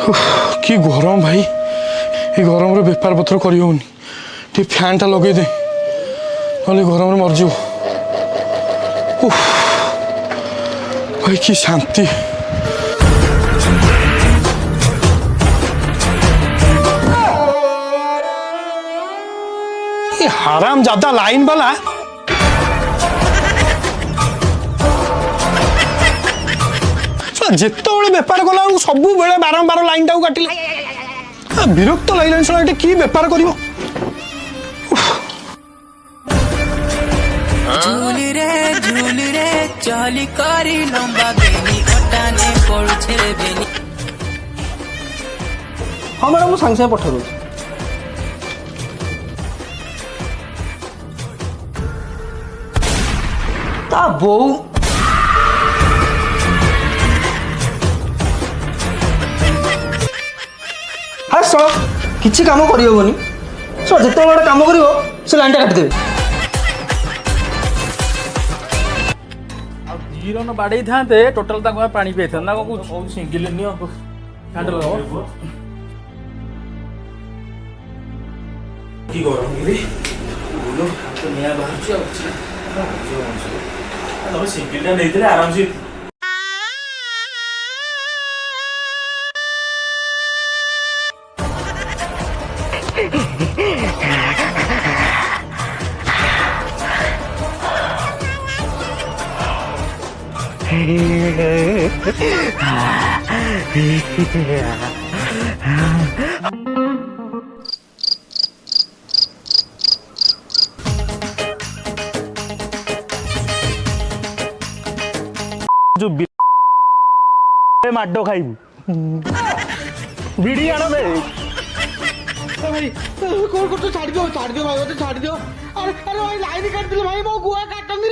कि गरम भाई ये गरम रे बेपार पत्र करी होनी टे फैन टा लगे दे ना गरम रे मरज भाई कि शांति ये हराम ज्यादा लाइन वाला जिते बेपार कला सब बेले बारंबार लाइन टाक काटिले विरक्त लगे शुणा ये कि बेपार कर हाँ मैडम मुझे सागे पठा दूँ ता बो हाँ सर किसी काम करहबनी सर जिते गोटे कम कर से लाइन टा काटिदेवे जीरो बाड़े था टोटाल पानी पी था सिंगिल कि गरम गिरी सिंगिल नहीं आराम से जो माडो खाइबू बिड़ी आना भाई कौन कर छाड़ दियो भाई छाड़ दियो अरे अरे भाई लाइन काट दिले भाई मो गुआ काटन